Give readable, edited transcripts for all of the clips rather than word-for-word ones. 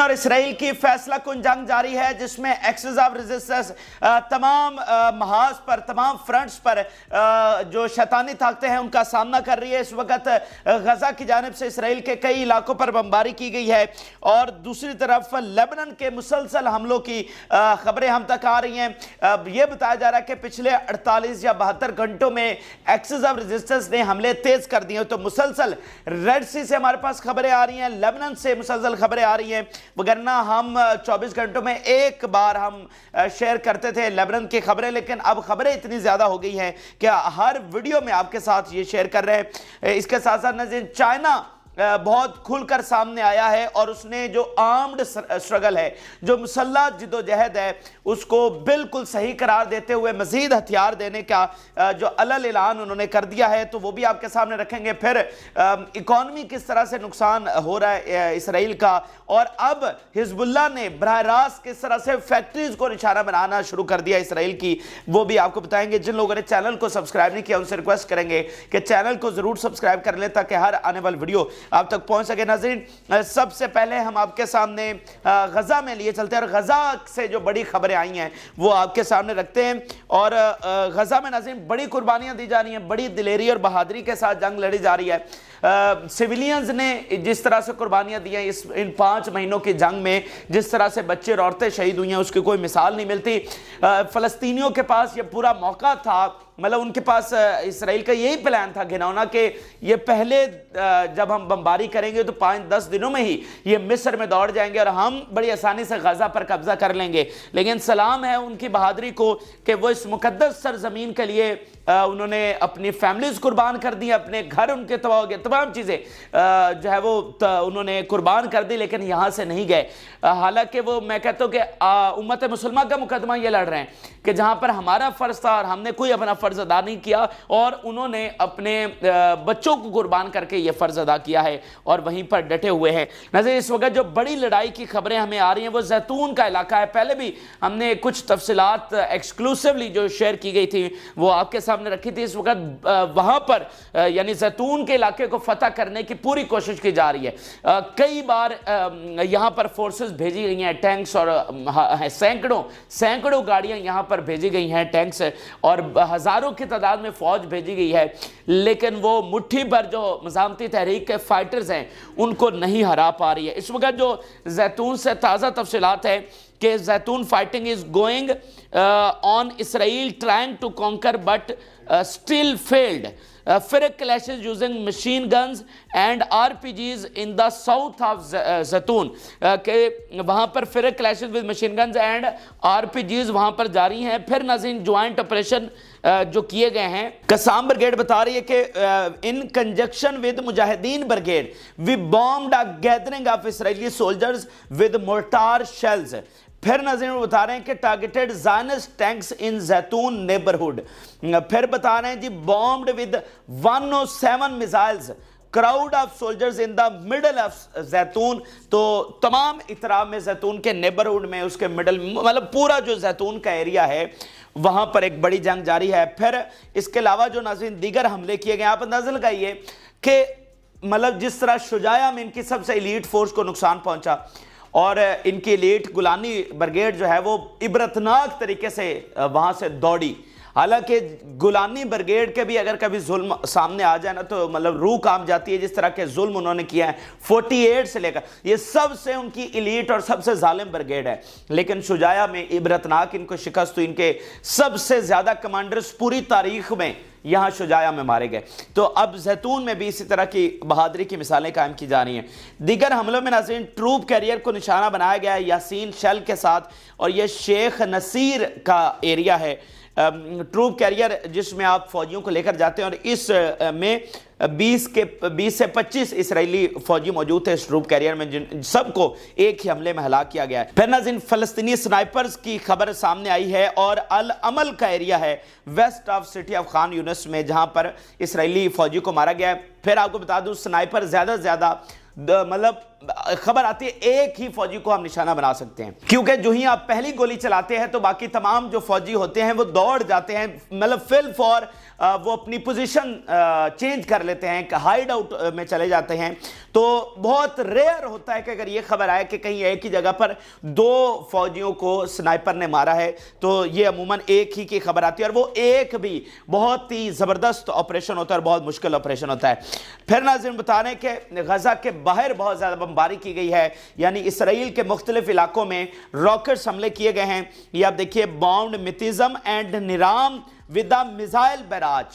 اور اسرائیل کی فیصلہ کن جنگ جاری ہے جس میں ایکسس آف ریزسٹنس تمام محاذ پر تمام فرنٹس پر جو شیطانی طاقتیں ہیں ان کا سامنا کر رہی ہے۔ اس وقت غزہ کی جانب سے اسرائیل کے کئی علاقوں پر بمباری کی گئی ہے اور دوسری طرف لیبنان کے مسلسل حملوں کی خبریں ہم تک آ رہی ہیں۔ یہ بتایا جا رہا ہے کہ پچھلے 48 یا 72 گھنٹوں میں ایکسس آف ریزسٹنس نے حملے تیز کر دیے، تو مسلسل ریڈ سی سے ہمارے پاس خبریں آ رہی ہیں، لیبنان سے مسلسل خبریں آ رہی ہیں، وگرنہ ہم 24 گھنٹوں میں ایک بار ہم شیئر کرتے تھے لیبنان کی خبریں، لیکن اب خبریں اتنی زیادہ ہو گئی ہیں کہ ہر ویڈیو میں آپ کے ساتھ یہ شیئر کر رہے ہیں۔ اس کے ساتھ ساتھ ناظرین چائنا بہت کھل کر سامنے آیا ہے اور اس نے جو آرمڈ سٹرگل ہے، جو مسلح جدوجہد ہے، اس کو بالکل صحیح قرار دیتے ہوئے مزید ہتھیار دینے کا جو علل اعلان انہوں نے کر دیا ہے، تو وہ بھی آپ کے سامنے رکھیں گے۔ پھر اکانومی کس طرح سے نقصان ہو رہا ہے اسرائیل کا، اور اب حزب اللہ نے براہ راست کس طرح سے فیکٹریز کو نشانہ بنانا شروع کر دیا اسرائیل کی، وہ بھی آپ کو بتائیں گے۔ جن لوگوں نے چینل کو سبسکرائب نہیں کیا ان سے ریکویسٹ کریں گے کہ چینل کو ضرور سبسکرائب کر لیں تاکہ ہر آنے والی ویڈیو آپ تک پہنچ سکے۔ ناظرین سب سے پہلے ہم آپ کے سامنے غزہ میں لیے چلتے ہیں اور غزہ سے جو بڑی خبریں آئی ہیں وہ آپ کے سامنے رکھتے ہیں۔ اور غزہ میں ناظرین بڑی قربانیاں دی جا رہی ہیں، بڑی دلیری اور بہادری کے ساتھ جنگ لڑی جا رہی ہے۔ سیویلینز نے جس طرح سے قربانیاں دی ہیں ان 5 مہینوں کی جنگ میں، جس طرح سے بچے اور عورتیں شہید ہوئی ہیں، اس کی کوئی مثال نہیں ملتی۔ فلسطینیوں کے پاس یہ پورا موقع تھا، مطلب ان کے پاس اسرائیل کا یہی پلان تھا گھناؤنا کہ یہ پہلے جب ہم بمباری کریں گے تو 5-10 دنوں میں ہی یہ مصر میں دوڑ جائیں گے اور ہم بڑی آسانی سے غزہ پر قبضہ کر لیں گے۔ لیکن سلام ہے ان کی بہادری کو کہ وہ اس مقدس سرزمین کے لیے انہوں نے اپنی فیملیز قربان کر دی، اپنے گھر ان کے تباہ ہو گئے، تمام چیزیں جو ہے وہ انہوں نے قربان کر دی، لیکن یہاں سے نہیں گئے۔ حالانکہ وہ میں کہتا ہوں کہ امت مسلمہ کا مقدمہ یہ لڑ رہے ہیں کہ جہاں پر ہمارا فرض تھا اور ہم نے کوئی اپنا فرض ادا نہیں کیا، اور انہوں نے اپنے بچوں کو قربان کر کے یہ فرض ادا کیا ہے اور وہیں پر ڈٹے ہوئے ہیں۔ ناظرین اس وقت جو بڑی لڑائی کی خبریں ہمیں آ رہی ہیں وہ زیتون کا علاقہ ہے۔ پہلے بھی ہم نے کچھ تفصیلات ایکسکلوسیولی جو شیئر کی گئی تھی وہ آپ کے سامنے رکھی تھی۔ اس وقت وہاں پر یعنی زیتون کے علاقے کو فتح کرنے کی پوری کوشش کی جا رہی ہے۔ کئی بار یہاں پر فورسز بھیجی گئی ہیں، ٹینکس اور سینکڑوں گاڑیاں یہاں پر بھیجی گئی ہیں، ٹینکس، اور ہزاروں کی تعداد میں فوج بھیجی گئی ہے، لیکن وہ مٹھی پر جو مزاحمتی تحریک کے فائٹرز ہیں ان کو نہیں ہرا پا رہی ہے۔ اس وقت جو زیتون سے تازہ تفصیلات ہے کہ زیتون fighting is going on Israel trying to conquer but still failed. Firak clashes using machine guns and RPGs in the south of Zaitoun. کہ وہاں پر فرق clashes with machine guns and RPGs وہاں پر جاری ہیں۔ پھر ناظرین جوائنٹ آپریشن جو کیے گئے ہیں، قسام بریگیڈ بتا رہی ہے کہ in conjunction with مجاہدین brigade we bombed a gathering of Israeli soldiers with mortar shells. پھر ناظرین وہ بتا رہے ہیں کہ ٹارگیٹڈ زائنسٹ ٹینکس ان زیتون نیبرہڈ۔ پھر بتا رہے ہیں جی bombed with 107 missiles crowd of soldiers in the middle of زیتون۔ تو تمام اطراف میں زیتون کے نیبرہڈ میں، اس کے مڈل، مطلب پورا جو زیتون کا ایریا ہے وہاں پر ایک بڑی جنگ جاری ہے۔ پھر اس کے علاوہ جو ناظرین دیگر حملے کیے گئے، آپ اندازہ لگائیے کہ مطلب جس طرح شجاعہ میں ان کی سب سے ایلیٹ فورس کو نقصان پہنچا اور ان کی ایلیٹ گولانی بریگیڈ جو ہے وہ عبرتناک طریقے سے وہاں سے دوڑی۔ حالانکہ گولانی بریگیڈ کے بھی اگر کبھی ظلم سامنے آ جائے نا تو مطلب روح کانپ جاتی ہے، جس طرح کے ظلم انہوں نے کیا ہے 48 سے لے کر، یہ سب سے ان کی ایلیٹ اور سب سے ظالم بریگیڈ ہے، لیکن شجاعہ میں عبرتناک ان کو شکست ہوئی۔ ان کے سب سے زیادہ کمانڈرز پوری تاریخ میں یہاں شجاعہ میں مارے گئے۔ تو اب زیتون میں بھی اسی طرح کی بہادری کی مثالیں قائم کی جا رہی ہیں۔ دیگر حملوں میں ناظرین ٹروپ کیریئر کو نشانہ بنایا گیا ہے یاسین شیل کے ساتھ، اور یہ شیخ نصیر کا ایریا ہے۔ ٹروپ کیریئر جس میں آپ فوجیوں کو لے کر جاتے ہیں، اور اس میں 20 سے 25 اسرائیلی فوجی موجود تھے اس ٹروپ کیریئر میں، جن سب کو ایک ہی حملے میں ہلاک کیا گیا ہے۔ پھر ناظرین فلسطینی سنائپرز کی خبر سامنے آئی ہے، اور العمل کا ایریا ہے west of city of Khan Younis میں، جہاں پر اسرائیلی فوجی کو مارا گیا ہے۔ پھر آپ کو بتا دوں سنائپر زیادہ سے زیادہ مطلب खबर आती है एक ही फौजी को हम निशाना बना सकते हैं, क्योंकि जो ही आप पहली गोली चलाते हैं तो बाकी तमाम जो फौजी होते हैं वो दौड़ जाते हैं, मतलब फिल फॉर वो अपनी पोजीशन चेंज कर लेते हैं, हाइड आउट में चले जाते हैं। तो बहुत रेयर होता है कि अगर ये खबर आए कि कहीं एक ही जगह पर 2 फौजियों को स्नाइपर ने मारा है, तो ये अमूमन एक ही की खबर आती है, और वो एक भी बहुत ही ज़बरदस्त ऑपरेशन होता है और बहुत मुश्किल ऑपरेशन होता है। फिर नाज़रीन बता रहे हैं कि गज़ा के बाहर बहुत ज़्यादा बमबारी की गई है, यानी इसराइल के मुख्तलिफ इलाकों में रॉकेट्स हमले किए गए हैं। ये आप देखिए, बाउंड मितिज़म एंड निराम विद द मिसाइल बैराज,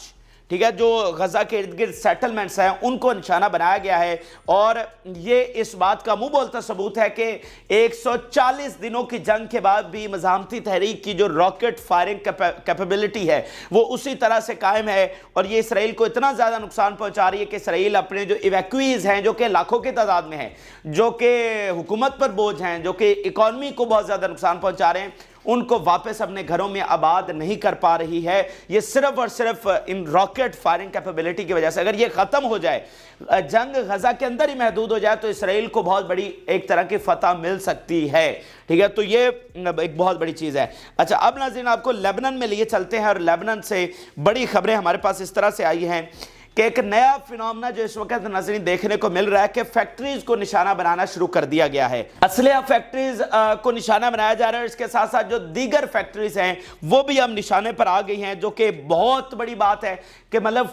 ठीक है, जो गजा के इर्द गिर्द सेटलमेंट्स हैं उनको निशाना बनाया गया है। और ये इस बात का मुंह बोलता सबूत है कि 140 दिनों की जंग के बाद भी मज़ाहमती तहरीक की जो रॉकेट फायरिंग कैपेबिलिटी है वो उसी तरह से कायम है, और ये इसराइल को इतना ज़्यादा नुकसान पहुंचा रही है कि इसराइल अपने जो इवैक्यूज़ हैं, जो कि लाखों की तादाद में हैं, जो कि हुकूमत पर बोझ हैं, जो कि इकॉनमी को बहुत ज़्यादा नुकसान पहुंचा रहे हैं, उनको वापस अपने घरों में आबाद नहीं कर पा रही है। ये सिर्फ और सिर्फ इन रॉकेट फायरिंग कैपेबिलिटी की वजह से। अगर ये ख़त्म हो जाए, जंग गजा के अंदर ही महदूद हो जाए, तो इसराइल को बहुत बड़ी एक तरह की फतह मिल सकती है, ठीक है। तो ये एक बहुत बड़ी चीज़ है। अच्छा, अब नाज़रीन आपको लेबनान में लिए चलते हैं, और लेबनान से बड़ी खबरें हमारे पास इस तरह से आई हैं कि एक नया फिनोमेना जो इस वक्त नाज़रीन देखने को मिल रहा है कि फैक्ट्रीज को निशाना बनाना शुरू कर दिया गया है। असलिया फैक्ट्रीज को निशाना बनाया जा रहा है, इसके साथ साथ जो दीगर फैक्ट्रीज हैं वो भी अब निशाने पर आ गई हैं, जो कि बहुत बड़ी बात है कि मतलब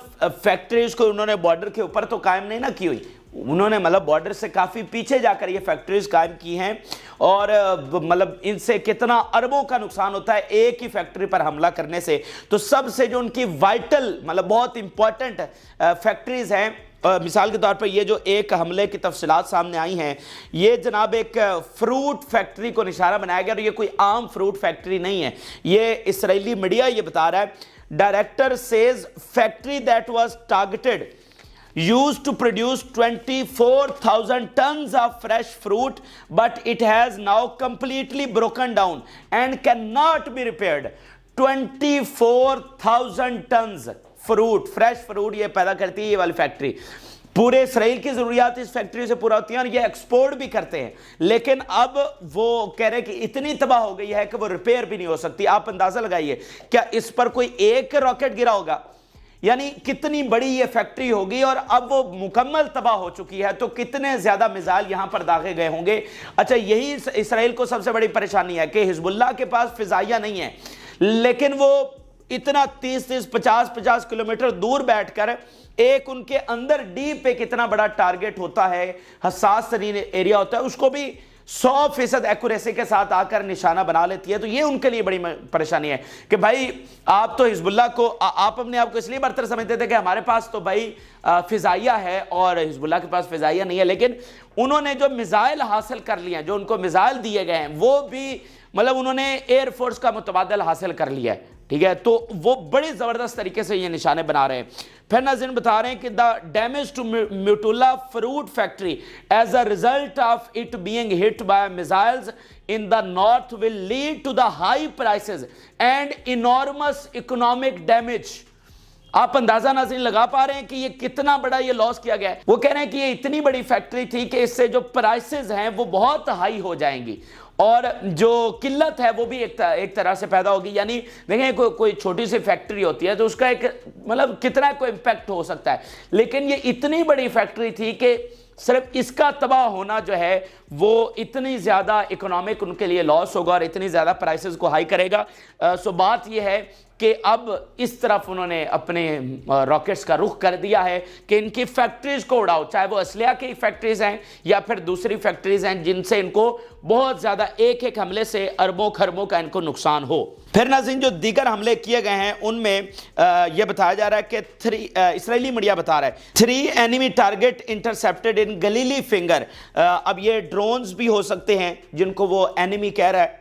फैक्ट्रीज को उन्होंने बॉर्डर के ऊपर तो कायम नहीं ना की हुई, उन्होंने मतलब बॉर्डर से काफ़ी पीछे जाकर ये फैक्ट्रीज कायम की हैं। और मतलब इनसे कितना अरबों का नुकसान होता है एक ही फैक्ट्री पर हमला करने से। तो सबसे जो उनकी वाइटल मतलब बहुत इंपॉर्टेंट फैक्ट्रीज हैं, मिसाल के तौर पर ये जो एक हमले की तफसीलात सामने आई हैं, ये जनाब एक फ्रूट फैक्ट्री को निशाना बनाया गया, और ये कोई आम फ्रूट फैक्ट्री नहीं है। ये इसराइली मीडिया ये बता रहा है, director says factory that was targeted used to produce 24,000 tons of fresh fruit, but it has now completely broken down and cannot be repaired. 24,000 tons fruit, fresh fruit ये पैदा करती है ये वाली फैक्ट्री। पूरे इसराइल की ज़रूरियात इस फैक्ट्री से पूरा होती हैं, और ये एक्सपोर्ट भी करते हैं। लेकिन अब वो कह रहे हैं कि इतनी तबाह हो गई है कि वो रिपेयर भी नहीं हो सकती। आप अंदाज़ा लगाइए, क्या इस पर कोई एक रॉकेट गिरा होगा, यानी कितनी बड़ी ये फैक्ट्री होगी, और अब वो मुकम्मल तबाह हो चुकी है, तो कितने ज़्यादा मिसाइल यहाँ पर दागे गए होंगे। अच्छा, यही इसराइल को सबसे बड़ी परेशानी है कि हिजबुल्लाह के पास फ़िज़ाइया नहीं है, लेकिन वो इतना 30-30, 50-50 किलोमीटर दूर बैठकर एक उनके अंदर डीप एक इतना बड़ा टारगेट होता है, हसास तरीन एरिया होता है, उसको भी 100% एक्यूरेसी के साथ आकर निशाना बना लेती है। तो ये उनके लिए बड़ी परेशानी है कि भाई आप तो हिजबुल्लाह को आप अपने आप को इसलिए बरतर समझते थे कि हमारे पास तो भाई फ़िज़ाइया है और हिजबुल्लाह के पास फ़िज़ाइया नहीं है, लेकिन उन्होंने जो मिसाइल हासिल कर लिए हैं, जो उनको मिसाइल दिए गए हैं, वो भी मतलब उन्होंने एयरफोर्स का मुतबादल हासिल कर लिया है, ठीक है। तो वो बड़ी ज़बरदस्त तरीके से ये निशाने बना रहे हैं। फिर नाज़रीन बता रहे हैं कि the damage to Metula fruit factory as a result of it being hit by missiles in the north will lead to the high prices and enormous economic damage. आप अंदाजा नाज़रीन लगा पा रहे हैं कि ये कितना बड़ा ये लॉस किया गया है। वो कह रहे हैं कि ये इतनी बड़ी फैक्ट्री थी कि इससे जो प्राइसेस हैं वो बहुत हाई हो जाएंगी, और जो किल्लत है वो भी एक तरह से पैदा होगी। यानी देखें, कोई छोटी सी फैक्ट्री होती है तो उसका एक मतलब कितना कोई इम्पैक्ट हो सकता है, लेकिन ये इतनी बड़ी फैक्ट्री थी कि सिर्फ इसका तबाह होना जो है वो इतनी ज़्यादा इकोनॉमिक उनके लिए लॉस होगा और इतनी ज़्यादा प्राइसेस को हाई करेगा। सो बात ये है कि अब इस तरफ उन्होंने अपने रॉकेट्स का रुख कर दिया है कि इनकी फैक्ट्रीज को उड़ाओ, चाहे वो असलिया की फैक्ट्रीज हैं या फिर दूसरी फैक्ट्रीज हैं जिनसे इनको बहुत ज़्यादा एक एक हमले से अरबों खरबों का इनको नुकसान हो। फिर नाज़रीन जो दीगर हमले किए गए हैं उनमें यह बताया जा रहा है कि इसराइली मीडिया बता रहा है 3 एनिमी टारगेट इंटरसेप्टेड इन गलीली फिंगर। अब ये ड्रोन्स भी हो सकते हैं जिनको वो एनिमी कह रहा है,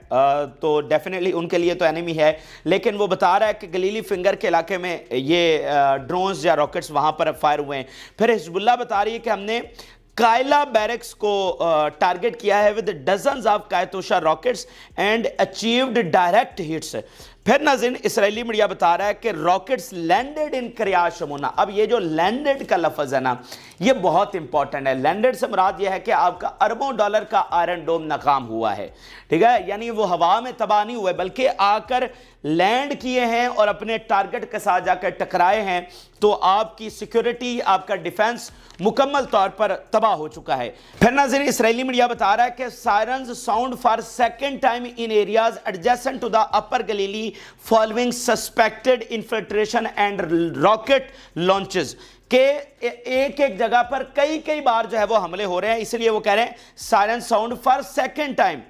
तो डेफिनेटली उनके लिए तो एनिमी है, लेकिन वो बता रहा है कि गलीली फिंगर के इलाके में ये ड्रोन्स या रॉकेट्स वहाँ पर फायर हुए हैं। फिर हिजबुल्लाह बता रही है कि हमने कायला बैरक्स को टारगेट किया है with dozens of Katyusha rockets and achieved direct hits. फिर नाज़रीन इसराइली मीडिया बता रहा है कि रॉकेट्स लैंडेड इन किर्यात शमोना। अब ये जो लैंडेड का लफ्ज़ है ना, ये बहुत इंपॉर्टेंट है। लैंडेड से मुराद ये है कि आपका अरबों डॉलर का आयरन डोम नाकाम हुआ है, ठीक है, यानी वो हवा में तबाह नहीं हुए बल्कि आकर लैंड किए हैं और अपने टारगेट के साथ जाकर टकराए हैं। तो आपकी सिक्योरिटी, आपका डिफेंस मुकम्मल तौर पर तबाह हो चुका है। फिर नाज़रीन इसराइली मीडिया बता रहा है कि sirens sound for second time in areas adjacent to the upper Galilee following suspected infiltration and rocket launches, के एक एक जगह पर कई कई बार जो है वो हमले हो रहे हैं, इसलिए वो कह रहे हैं siren sound for second time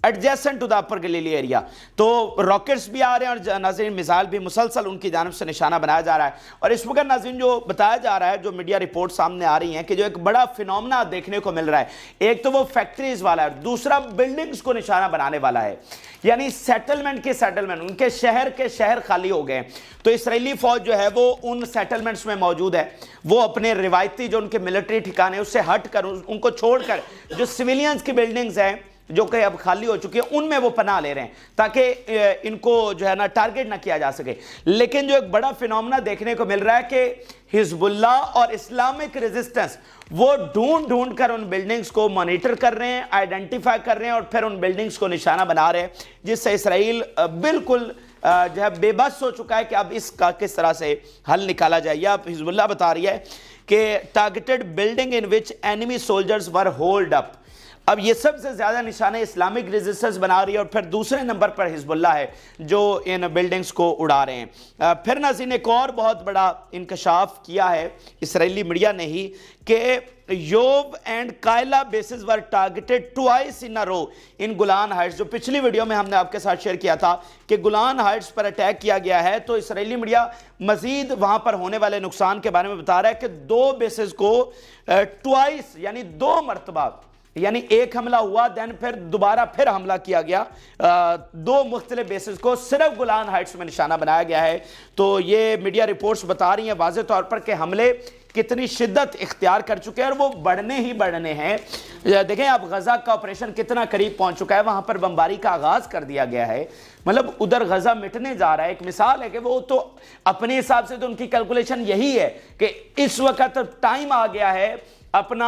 adjacent to the upper Galilee area. तो रॉकेट्स भी आ रहे हैं और नाज़रीन मिसाइल भी मुसलसल उनकी जानिब से निशाना बनाया जा रहा है। और इस वक्त नाज़रीन जो बताया जा रहा है, जो मीडिया रिपोर्ट सामने आ रही हैं कि जो एक बड़ा फिनोमेना देखने को मिल रहा है, एक तो वो फैक्ट्रीज वाला है, दूसरा बिल्डिंग्स को निशाना बनाने वाला है, यानी सेटलमेंट के सेटलमेंट, उनके शहर के शहर खाली हो गए। तो इसराइली फौज जो है वो उन सेटलमेंट्स में मौजूद है, वो अपने रिवायती जो उनके मिलिट्री ठिकाने उससे हट कर, उनको छोड़कर जो सिविलियंस की बिल्डिंग्स हैं जो कि अब खाली हो चुकी है, उनमें वो पनाह ले रहे हैं ताकि इनको जो है ना टारगेट ना किया जा सके। लेकिन जो एक बड़ा फिनोमेना देखने को मिल रहा है कि हिजबुल्लाह और इस्लामिक रेजिस्टेंस वो ढूंढ ढूंढ कर उन बिल्डिंग्स को मॉनिटर कर रहे हैं, आइडेंटिफाई कर रहे हैं और फिर उन बिल्डिंग्स को निशाना बना रहे हैं, जिससे इसराइल बिल्कुल जो है बेबस हो चुका है कि अब इसका किस तरह से हल निकाला जाए। या अब हिजबुल्लाह बता रही है कि targeted building in which enemy soldiers were hold up. अब ये सबसे ज़्यादा निशाने इस्लामिक रेजिस्टेंस बना रही है और फिर दूसरे नंबर पर हिजबुल्लाह है जो इन बिल्डिंग्स को उड़ा रहे हैं। फिर नाज़रीन एक और बहुत बड़ा इंकशाफ किया है इसराइली मीडिया ने ही कि Yoav and Keila bases were targeted twice in a row in Golan Heights. जो पिछली वीडियो में हमने आपके साथ शेयर किया था कि गुलान हाइट्स पर अटैक किया गया है, तो इसराइली मीडिया मजीद वहां पर होने वाले नुकसान के बारे में बता रहा है कि 2 बेसिस को ट्वाइस यानी 2 मरतबा, यानी एक हमला हुआ देन फिर दोबारा फिर हमला किया गया, 2 मुख्तलिफ बेसिस को सिर्फ गुलान हाइट्स में निशाना बनाया गया है। तो ये मीडिया रिपोर्ट्स बता रही हैं वाज़ेह तौर पर कि हमले कितनी शिद्दत इख्तियार कर चुके हैं और वो बढ़ने ही बढ़ने हैं। देखें आप गजा का ऑपरेशन कितना करीब पहुंच चुका है, वहां पर बमबारी का आगाज कर दिया गया है, मतलब उधर गजा मिटने जा रहा है। एक मिसाल है कि वो तो अपने हिसाब से तो उनकी कैलकुलेशन यही है कि इस वक्त टाइम आ गया है अपना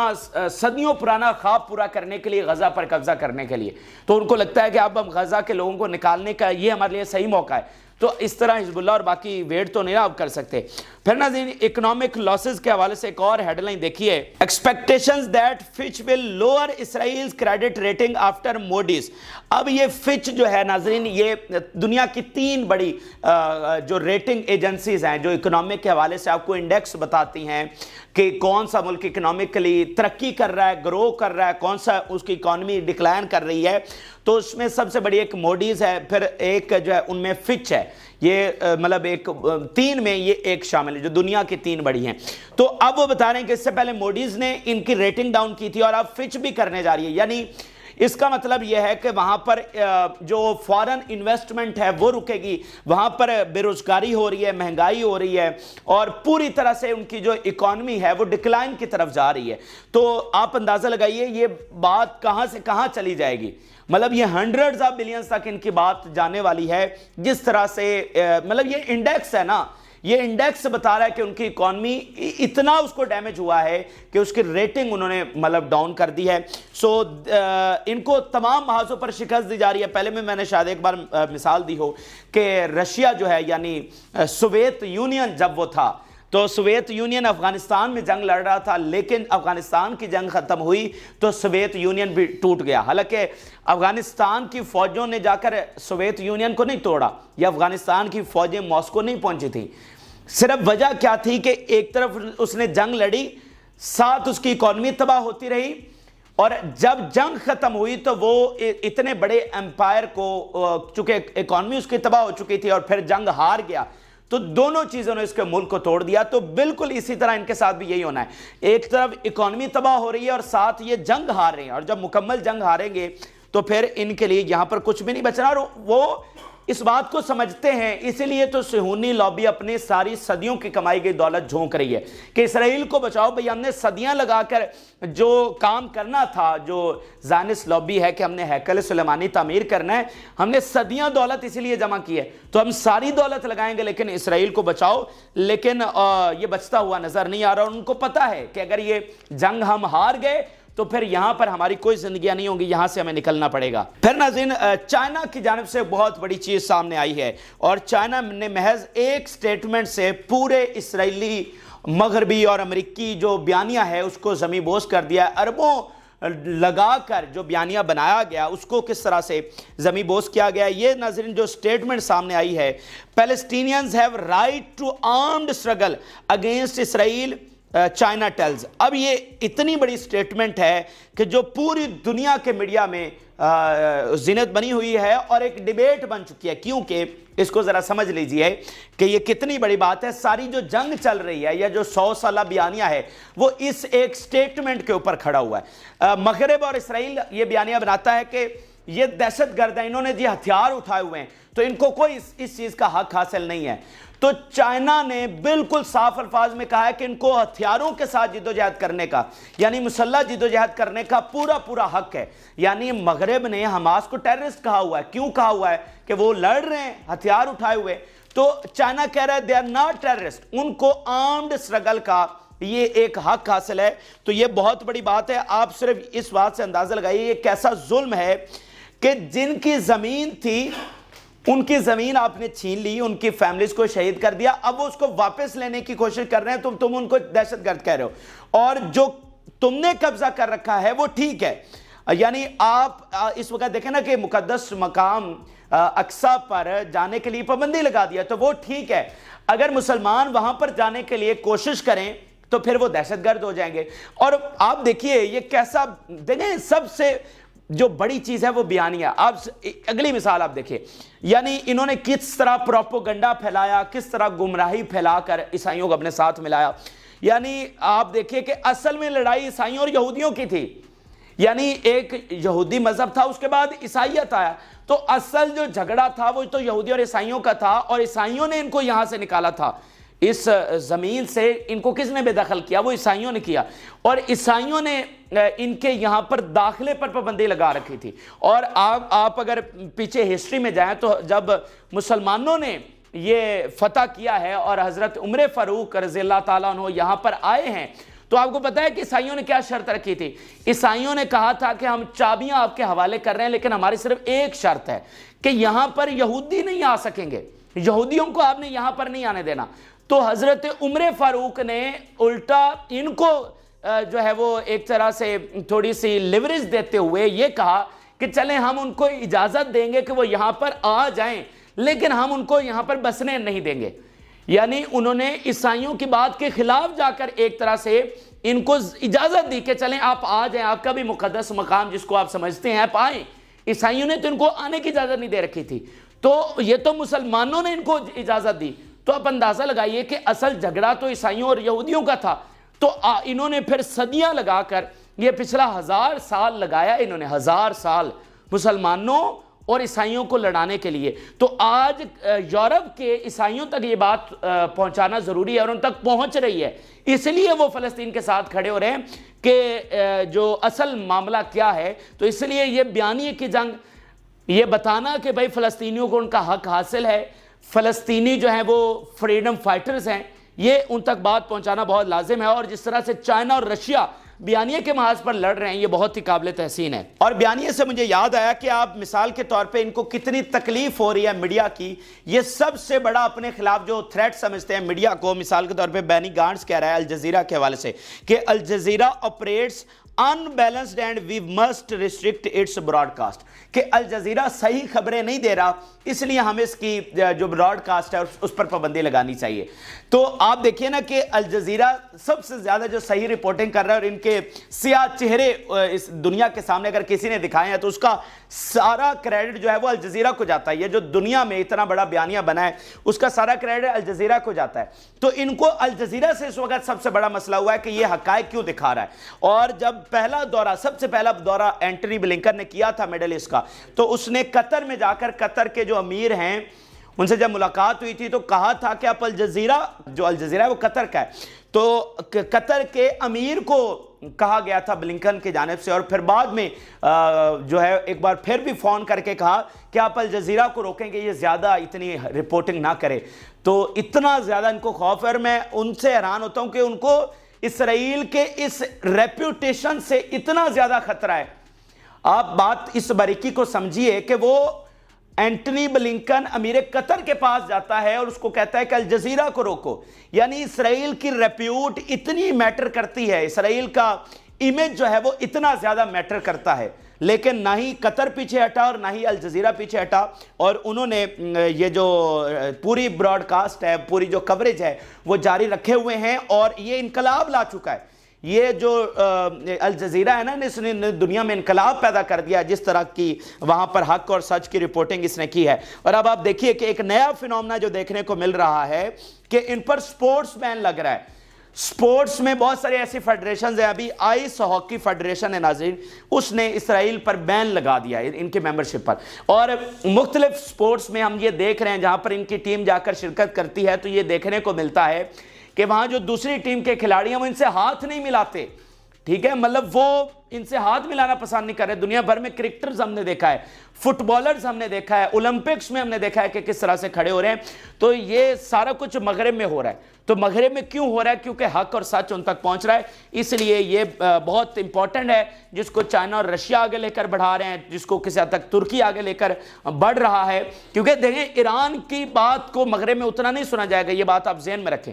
सदियों पुराना ख्वाब पूरा करने के लिए, गजा पर कब्जा करने के लिए। तो उनको लगता है कि अब हम गजा के लोगों को निकालने का ये हमारे लिए सही मौका है। तो इस तरह हिजबुल्लाह और बाकी वेट तो नहीं आप कर सकते। फिर नाज़रीन इकोनॉमिक लॉसेस के हवाले से एक और हेडलाइन देखिए, expectations that Fitch will lower Israel's credit rating after Modi's. अब ये फिच जो है नाज़रीन, ये दुनिया की 3 बड़ी जो रेटिंग एजेंसीज हैं जो इकोनॉमिक के हवाले से आपको इंडेक्स बताती हैं कि कौन सा मुल्क इकोनॉमिकली तरक्की कर रहा है, ग्रो कर रहा है, कौन सा उसकी इकॉनमी डिक्लाइन कर रही है। तो उसमें सबसे बड़ी एक मोडीज है, फिर एक जो है उनमें फिच है। ये मतलब एक 3 में ये एक शामिल है जो दुनिया की 3 बड़ी हैं। तो अब वो बता रहे हैं कि इससे पहले मोडीज ने इनकी रेटिंग डाउन की थी और अब फिच भी करने जा रही है। यानी इसका मतलब यह है कि वहां पर जो फॉरेन इन्वेस्टमेंट है वो रुकेगी, वहां पर बेरोजगारी हो रही है, महंगाई हो रही है और पूरी तरह से उनकी जो इकॉनमी है वो डिक्लाइन की तरफ जा रही है। तो आप अंदाजा लगाइए ये बात कहां से कहां चली जाएगी। मतलब ये हंड्रेड्स ऑफ बिलियंस तक इनकी बात जाने वाली है। जिस तरह से मतलब ये इंडेक्स है ना, ये इंडेक्स बता रहा है कि उनकी इकॉनमी इतना उसको डैमेज हुआ है कि उसकी रेटिंग उन्होंने मतलब डाउन कर दी है। सो इनको तमाम महाजों पर शिकस्त दी जा रही है। पहले में मैंने शायद एक बार मिसाल दी हो कि रशिया जो है यानी सोवियत यूनियन जब वो था तो सोवियत यूनियन अफगानिस्तान में जंग लड़ रहा था, लेकिन अफगानिस्तान की जंग खत्म हुई तो सोवियत यूनियन भी टूट गया। हालांकि अफगानिस्तान की फौजों ने जाकर सोवियत यूनियन को नहीं तोड़ा या अफगानिस्तान की फौजें मॉस्को नहीं पहुंची थी। सिर्फ वजह क्या थी कि एक तरफ उसने जंग लड़ी, साथ उसकी इकॉनमी तबाह होती रही और जब जंग खत्म हुई तो वो इतने बड़े एम्पायर को, चूंकि इकॉनमी उसकी तबाह हो चुकी थी और फिर जंग हार गया, तो दोनों चीजों ने इसके मुल्क को तोड़ दिया। तो बिल्कुल इसी तरह इनके साथ भी यही होना है। एक तरफ इकॉनमी तबाह हो रही है और साथ ये जंग हार रहे हैं और जब मुकम्मल जंग हारेंगे तो फिर इनके लिए यहां पर कुछ भी नहीं बचना और वो اس بات کو سمجھتے ہیں، اسی لیے تو صہیونی لابی اپنی ساری صدیوں کی کمائی گئی دولت جھونک رہی ہے کہ اسرائیل کو بچاؤ بھئی، ہم نے صدیاں لگا کر جو کام کرنا تھا، جو زائنسٹ لابی ہے کہ ہم نے ہیکل سلیمانی تعمیر کرنا ہے، ہم نے صدیاں دولت اسی لیے جمع کی ہے، تو ہم ساری دولت لگائیں گے لیکن اسرائیل کو بچاؤ، لیکن یہ بچتا ہوا نظر نہیں آ رہا۔ ان کو پتا ہے کہ اگر یہ جنگ ہم ہار گئے تو پھر یہاں پر ہماری کوئی زندگیاں نہیں ہوں گی، یہاں سے ہمیں نکلنا پڑے گا۔ پھر ناظرین، چائنا کی جانب سے بہت بڑی چیز سامنے آئی ہے، اور چائنا نے محض ایک سٹیٹمنٹ سے پورے اسرائیلی، مغربی اور امریکی جو بیانیہ ہے اس کو زمین بوس کر دیا ہے۔ اربوں لگا کر جو بیانیہ بنایا گیا اس کو کس طرح سے زمین بوس کیا گیا۔ یہ ناظرین جو سٹیٹمنٹ سامنے آئی ہے، Palestinians have right to armed struggle against Israel, China tells. اب یہ اتنی بڑی سٹیٹمنٹ ہے کہ جو پوری دنیا کے میڈیا میں زینت بنی ہوئی ہے اور ایک ڈیبیٹ بن چکی ہے، کیونکہ اس کو ذرا سمجھ لیجئے کہ یہ کتنی بڑی بات ہے۔ ساری جو جنگ چل رہی ہے یا جو 100 سالہ بیانیہ ہے وہ اس ایک سٹیٹمنٹ کے اوپر کھڑا ہوا ہے۔ مغرب اور اسرائیل یہ بیانیہ بناتا ہے کہ یہ دہشت گرد ہیں، انہوں نے جی ہتھیار اٹھائے ہوئے ہیں تو ان کو کوئی اس چیز کا حق حاصل نہیں ہے۔ تو چائنا نے بالکل صاف الفاظ میں کہا ہے کہ ان کو ہتھیاروں کے ساتھ جدوجہد کرنے کا، یعنی مسلح جدوجہد کرنے کا پورا حق ہے۔ یعنی مغرب نے حماس کو ٹیررسٹ کہا ہوا ہے۔ کیوں کہا ہوا ہے؟ کہ وہ لڑ رہے ہیں ہتھیار اٹھائے ہوئے۔ تو چائنا کہہ رہا ہے دے آر ناٹ ٹیررسٹ، ان کو آرمڈ اسٹرگل کا یہ ایک حق حاصل ہے۔ تو یہ بہت بڑی بات ہے۔ آپ صرف اس بات سے اندازہ لگائیے یہ کیسا ظلم ہے کہ جن کی زمین تھی ان کی زمین آپ نے چھین لی، ان کی فیملیز کو شہید کر دیا، اب وہ اس کو واپس لینے کی کوشش کر رہے ہیں، تم ان کو دہشت گرد کہہ رہے ہو، اور جو تم نے قبضہ کر رکھا ہے وہ ٹھیک ہے۔ یعنی آپ اس وقت دیکھیں نا کہ مقدس مقام اقصی پر جانے کے لیے پابندی لگا دیا، تو وہ ٹھیک ہے۔ اگر مسلمان وہاں پر جانے کے لیے کوشش کریں تو پھر وہ دہشت گرد ہو جائیں گے۔ اور آپ دیکھیے یہ کیسا، دیکھیں سب سے جو بڑی چیز ہے وہ بیانیہ۔ آپ اگلی مثال آپ دیکھیں، یعنی انہوں نے کس طرح پروپیگنڈا پھیلایا، کس طرح گمراہی پھیلا کر عیسائیوں کو اپنے ساتھ ملایا۔ یعنی آپ دیکھیں کہ اصل میں لڑائی عیسائیوں اور یہودیوں کی تھی، یعنی ایک یہودی مذہب تھا، اس کے بعد عیسائیت آیا، تو اصل جو جھگڑا تھا وہ تو یہودی اور عیسائیوں کا تھا، اور عیسائیوں نے ان کو یہاں سے نکالا تھا اس زمین سے۔ ان کو کس نے بے دخل کیا؟ وہ عیسائیوں نے کیا، اور عیسائیوں نے ان کے یہاں پر داخلے پر پابندی لگا رکھی تھی۔ اور آپ اگر پیچھے ہسٹری میں جائیں تو جب مسلمانوں نے یہ فتح کیا ہے اور حضرت عمر فاروق رضی اللہ تعالیٰ عنہ یہاں پر آئے ہیں، تو آپ کو پتہ ہے کہ عیسائیوں نے کیا شرط رکھی تھی؟ عیسائیوں نے کہا تھا کہ ہم چابیاں آپ کے حوالے کر رہے ہیں، لیکن ہماری صرف ایک شرط ہے کہ یہاں پر یہودی نہیں آ سکیں گے، یہودیوں کو آپ نے یہاں پر نہیں آنے دینا۔ تو حضرت عمر فاروق نے الٹا ان کو جو ہے وہ ایک طرح سے تھوڑی سی لیوریج دیتے ہوئے یہ کہا کہ چلیں ہم ان کو اجازت دیں گے کہ وہ یہاں پر آ جائیں، لیکن ہم ان کو یہاں پر بسنے نہیں دیں گے۔ یعنی انہوں نے عیسائیوں کی بات کے خلاف جا کر ایک طرح سے ان کو اجازت دی کہ چلیں آپ آ جائیں، آپ کا بھی مقدس مقام جس کو آپ سمجھتے ہیں آپ آئیں۔ عیسائیوں نے تو ان کو آنے کی اجازت نہیں دے رکھی تھی، تو یہ تو مسلمانوں نے ان کو اجازت دی۔ تو آپ اندازہ لگائیے کہ اصل جھگڑا تو عیسائیوں اور یہودیوں کا تھا، تو انہوں نے پھر صدیاں لگا کر یہ پچھلا 1000 سال لگایا، انہوں نے 1000 سال مسلمانوں اور عیسائیوں کو لڑانے کے لیے۔ تو آج یورپ کے عیسائیوں تک یہ بات پہنچانا ضروری ہے، اور ان تک پہنچ رہی ہے، اس لیے وہ فلسطین کے ساتھ کھڑے ہو رہے ہیں کہ جو اصل معاملہ کیا ہے۔ تو اس لیے یہ بیانیے کی جنگ، یہ بتانا کہ بھائی فلسطینیوں کو ان کا حق حاصل ہے، فلسطینی جو ہیں وہ فریڈم فائٹرز ہیں، یہ ان تک بات پہنچانا بہت لازم ہے۔ اور جس طرح سے چائنا اور رشیا بیانیے کے محاذ پر لڑ رہے ہیں، یہ بہت ہی قابل تحسین ہے۔ اور بیانیے سے مجھے یاد آیا کہ آپ مثال کے طور پہ ان کو کتنی تکلیف ہو رہی ہے میڈیا کی، یہ سب سے بڑا اپنے خلاف جو تھریٹ سمجھتے ہیں میڈیا کو، مثال کے طور پہ بینی گانٹس کہہ رہا ہے الجزیرہ کے حوالے سے کہ Al Jazeera operates unbalanced and we must restrict its broadcast، کہ الجزیرہ صحیح خبریں نہیں دے رہا، اس لیے ہمیں اس کی جو براڈ کاسٹ ہے اس پر پابندی لگانی چاہیے۔ تو آپ دیکھیے نا کہ الجزیرہ سب سے زیادہ جو صحیح رپورٹنگ کر رہا ہے، اور ان کے سیاہ چہرے اس دنیا کے سامنے اگر کسی نے دکھائے ہیں تو اس کا سارا کریڈٹ جو ہے وہ الجزیرہ کو جاتا ہے۔ یہ جو دنیا میں اتنا بڑا بیانیہ بنا ہے اس کا سارا کریڈٹ الجزیرہ کو جاتا ہے۔ تو ان کو الجزیرہ سے اس وقت سب سے بڑا مسئلہ ہوا ہے کہ یہ حقائق کیوں دکھا رہا ہے، اور جب पहला दौरा, सबसे पहला दौरा एंटनी ब्लिंकन ने किया था मिडल ईस्ट का, तो उसने कतर में जाकर कतर के जो अमीर हैं उनसे जब मुलाकात हुई थी तो कहा था कि आप अल जजीरा, जो अल जजीरा है वो कतर का है, तो कतर के अमीर को कहा गया था ब्लिंकन की जानिब से, और फिर बाद में जो है एक बार फिर भी फ़ोन करके कहा कि आप अल जजीरा को रोकेंगे, ये ज़्यादा इतनी रिपोर्टिंग ना करे। तो इतना ज़्यादा इनको खौफ है, और मैं उनसे हैरान होता हूँ कि उनको इसराइल के इस रेप्यूटेशन से इतना ज़्यादा खतरा है। आप बात इस बारीकी को समझिए कि वो एंटनी ब्लिंकन अमीर कतर के पास जाता है और उसको कहता है कि अल जजीरा को रोको, यानी इसराइल की रेप्यूट इतनी मैटर करती है, इसराइल का इमेज जो है वो इतना ज़्यादा मैटर करता है, लेकिन ना ही कतर पीछे हटा और ना ही अल जजीरा पीछे हटा, और उन्होंने ये जो पूरी ब्रॉडकास्ट है, पूरी जो कवरेज है वो जारी रखे हुए हैं, और ये इनकलाब ला चुका है। ये जो अल जजीरा है ना, इसने दुनिया में इनकलाब पैदा कर दिया जिस तरह की वहाँ पर हक और सच की रिपोर्टिंग इसने की है। और अब आप देखिए कि एक नया फिनोमेना जो देखने को मिल रहा है कि इन पर स्पोर्ट्स बैन लग रहा है। स्पोर्ट्स में बहुत सारे ऐसी फेडरेशन हैं, अभी आइस हॉकी फेडरेशन है नाज़रीन, उसने इसराइल पर बैन लगा दिया है इनके मेंबरशिप पर। और मुख्तलिफ स्पोर्ट्स में हम ये देख रहे हैं जहाँ पर इनकी टीम जाकर शिरकत करती है तो ये देखने को मिलता है कि वहां जो दूसरी टीम के खिलाड़ी हैं वो इनसे हाथ नहीं मिलाते, ठीक है, मतलब वो इनसे हाथ मिलाना पसंद नहीं कर रहे। दुनिया भर में क्रिकेटर्स हमने देखा है, फुटबॉलर्स हमने देखा है, ओलंपिक्स में हमने देखा है कि किस तरह से खड़े हो रहे हैं। तो ये सारा कुछ मगरब में हो रहा है। तो मगरब में क्यों हो रहा है? क्योंकि हक और सच उन तक पहुंच रहा है, इसलिए ये बहुत इंपॉर्टेंट है, जिसको चाइना और रशिया आगे लेकर बढ़ा रहे हैं, जिसको किसी हद तक तुर्की आगे लेकर बढ़ रहा है। क्योंकि देखें, ईरान की बात को मगरब में उतना नहीं सुना जाएगा, ये बात आप ज़हन में रखें।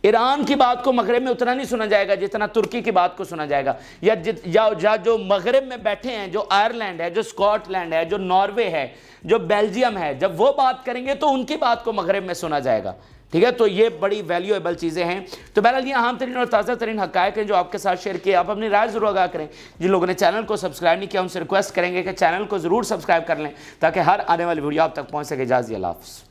ईरान की बात को मगरब में उतना नहीं सुना जाएगा जितना तुर्की की बात को सुना जाएगा, या जो मगरब में बैठे हैं, जो आयरलैंड है, जो स्कॉटलैंड है, जो नॉर्वे है, जो बेल्जियम है, जब वो बात करेंगे तो उनकी बात को मगरब में सुना जाएगा, ठीक है। तो ये बड़ी वैल्यूएबल चीज़ें हैं। तो बहरहाल ये अहम तरीन और ताज़ा तरीन हक़ाइक़ हैं जो आपके साथ शेयर किए। आप अपनी राय ज़रूर आगाह करें। जिन लोगों ने चैनल को सब्सक्राइब नहीं किया उनसे रिक्वेस्ट करेंगे कि चैनल को ज़रूर सब्सक्राइब कर लें ताकि हर आने वाली वीडियो आप तक पहुँच सके। इजाज़त, अल्लाह हाफ़िज़।